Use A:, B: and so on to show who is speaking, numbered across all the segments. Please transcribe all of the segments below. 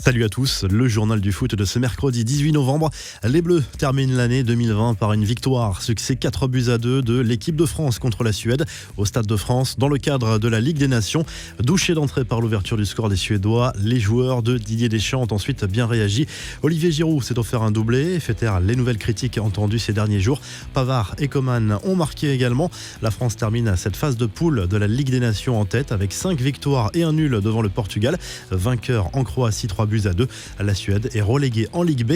A: Salut à tous, le journal du foot de ce mercredi 18 novembre. Les Bleus terminent l'année 2020 par une victoire. Succès 4-2 de l'équipe de France contre la Suède au Stade de France dans le cadre de la Ligue des Nations. Douché d'entrée par l'ouverture du score des Suédois, les joueurs de Didier Deschamps ont ensuite bien réagi. Olivier Giroud s'est offert un doublé et fait taire les nouvelles critiques entendues ces derniers jours. Pavard et Coman ont marqué également. La France termine cette phase de poule de la Ligue des Nations en tête avec 5 victoires et un nul devant le Portugal. Vainqueur en Croatie 3-2. La Suède est reléguée en Ligue B.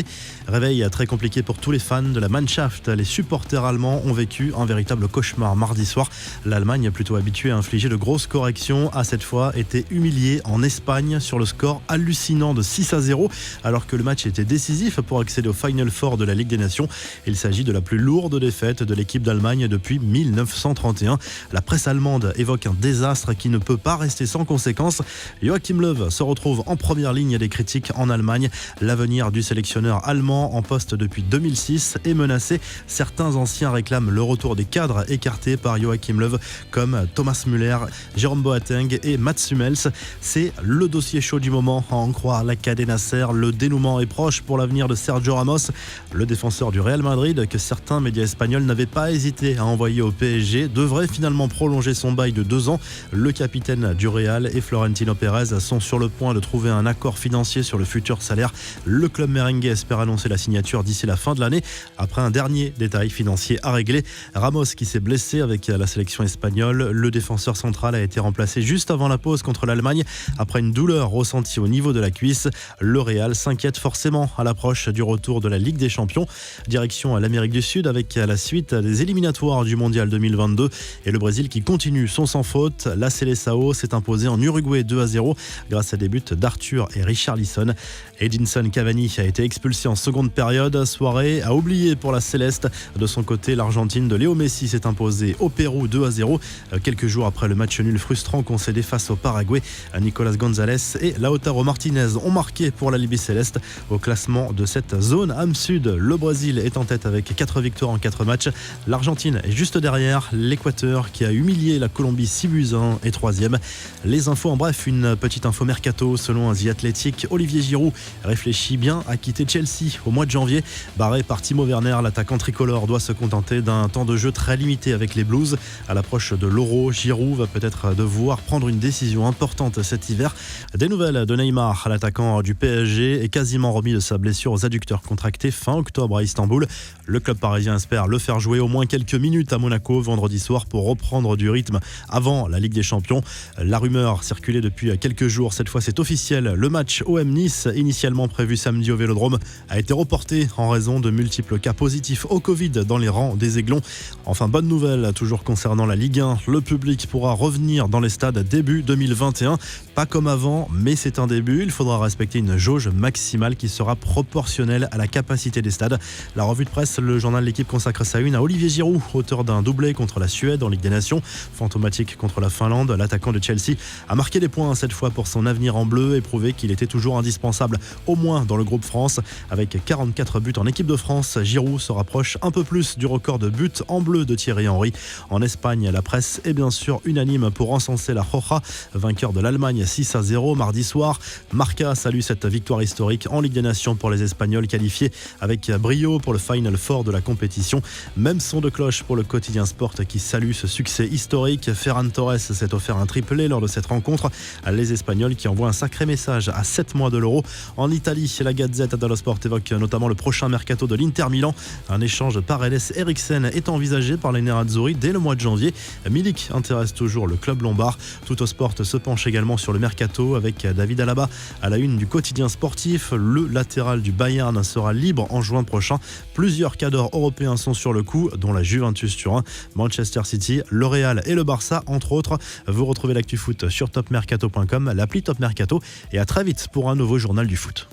A: Réveil très compliqué pour tous les fans de la Mannschaft. Les supporters allemands ont vécu un véritable cauchemar mardi soir. L'Allemagne, plutôt habituée à infliger de grosses corrections, a cette fois été humiliée en Espagne sur le score hallucinant de 6-0 alors que le match était décisif pour accéder au Final Four de la Ligue des Nations. Il s'agit de la plus lourde défaite de l'équipe d'Allemagne depuis 1931. La presse allemande évoque un désastre qui ne peut pas rester sans conséquences. Joachim Löw se retrouve en première ligne des critiques en Allemagne. L'avenir du sélectionneur allemand en poste depuis 2006 est menacé. Certains anciens réclament le retour des cadres écartés par Joachim Löw comme Thomas Müller, Jérôme Boateng et Mats Hummels. C'est le dossier chaud du moment à en croire la Cadena Nasser. Le dénouement est proche pour l'avenir de Sergio Ramos, le défenseur du Real Madrid que certains médias espagnols n'avaient pas hésité à envoyer au PSG, devrait finalement prolonger son bail de 2 ans. Le capitaine du Real et Florentino Pérez sont sur le point de trouver un accord financier sur le futur salaire. Le club merengue espère annoncer la signature d'ici la fin de l'année après un dernier détail financier à régler. Ramos qui s'est blessé avec la sélection espagnole. Le défenseur central a été remplacé juste avant la pause contre l'Allemagne après une douleur ressentie au niveau de la cuisse. Le Real s'inquiète forcément à l'approche du retour de la Ligue des Champions. Direction à l'Amérique du Sud avec la suite des éliminatoires du Mondial 2022 et le Brésil qui continue son sans faute. La Seleção s'est imposée en Uruguay 2-0 grâce à des buts d'Arthur et Richarlison. Edinson Cavani a été expulsé en seconde période. Soirée à oublier pour la Céleste. De son côté, l'Argentine de Léo Messi s'est imposée au Pérou 2-0. Quelques jours après le match nul frustrant concédé face au Paraguay, Nicolas Gonzalez et Lautaro Martinez ont marqué pour la Libye Céleste. Au classement de cette zone âme sud, le Brésil est en tête avec 4 victoires en 4 matchs. L'Argentine est juste derrière. L'Équateur qui a humilié la Colombie 6-1 est 3e. Les infos en bref, une petite info mercato selon The Athletic. Olivier Giroud réfléchit bien à quitter Chelsea au mois de janvier. Barré par Timo Werner, l'attaquant tricolore doit se contenter d'un temps de jeu très limité avec les Blues. À l'approche de l'Euro, Giroud va peut-être devoir prendre une décision importante cet hiver. Des nouvelles de Neymar, l'attaquant du PSG est quasiment remis de sa blessure aux adducteurs contractés fin octobre à Istanbul. Le club parisien espère le faire jouer au moins quelques minutes à Monaco vendredi soir pour reprendre du rythme avant la Ligue des Champions. La rumeur circulait depuis quelques jours, cette fois c'est officiel. Le match OM Nice, initialement prévu samedi au Vélodrome, a été reporté en raison de multiples cas positifs au Covid dans les rangs des Aiglons. Enfin, bonne nouvelle, toujours concernant la Ligue 1, le public pourra revenir dans les stades début 2021. Pas comme avant, mais c'est un début. Il faudra respecter une jauge maximale qui sera proportionnelle à la capacité des stades. La revue de presse, le journal L'Équipe consacre sa une à Olivier Giroud, auteur d'un doublé contre la Suède en Ligue des Nations. Fantomatique contre la Finlande, l'attaquant de Chelsea a marqué des points cette fois pour son avenir en bleu et prouvé qu'il était toujours indispensable, au moins dans le groupe France. Avec 44 buts en équipe de France, Giroud se rapproche un peu plus du record de buts en bleu de Thierry Henry. En Espagne, la presse est bien sûr unanime pour encenser la Roja, vainqueur de l'Allemagne 6-0 mardi soir. Marca salue cette victoire historique en Ligue des Nations pour les Espagnols qualifiés avec brio pour le Final Four de la compétition. Même son de cloche pour le quotidien Sport qui salue ce succès historique. Ferran Torres s'est offert un triplé lors de cette rencontre. Les Espagnols qui envoient un sacré message à 7 mois de l'Euro. En Italie, la Gazette dello Sport évoque notamment le prochain mercato de l'Inter Milan. Un échange Paredes-Eriksen est envisagé par les Nerazzurri dès le mois de janvier. Milik intéresse toujours le club lombard. Tuttosport se penche également sur le mercato avec David Alaba à la une du quotidien sportif. Le latéral du Bayern sera libre en juin prochain. Plusieurs cadors européens sont sur le coup, dont la Juventus Turin, Manchester City, le Real et le Barça, entre autres. Vous retrouvez l'actu foot sur topmercato.com, l'appli Top Mercato, et à très vite pour un nouveau journal du foot.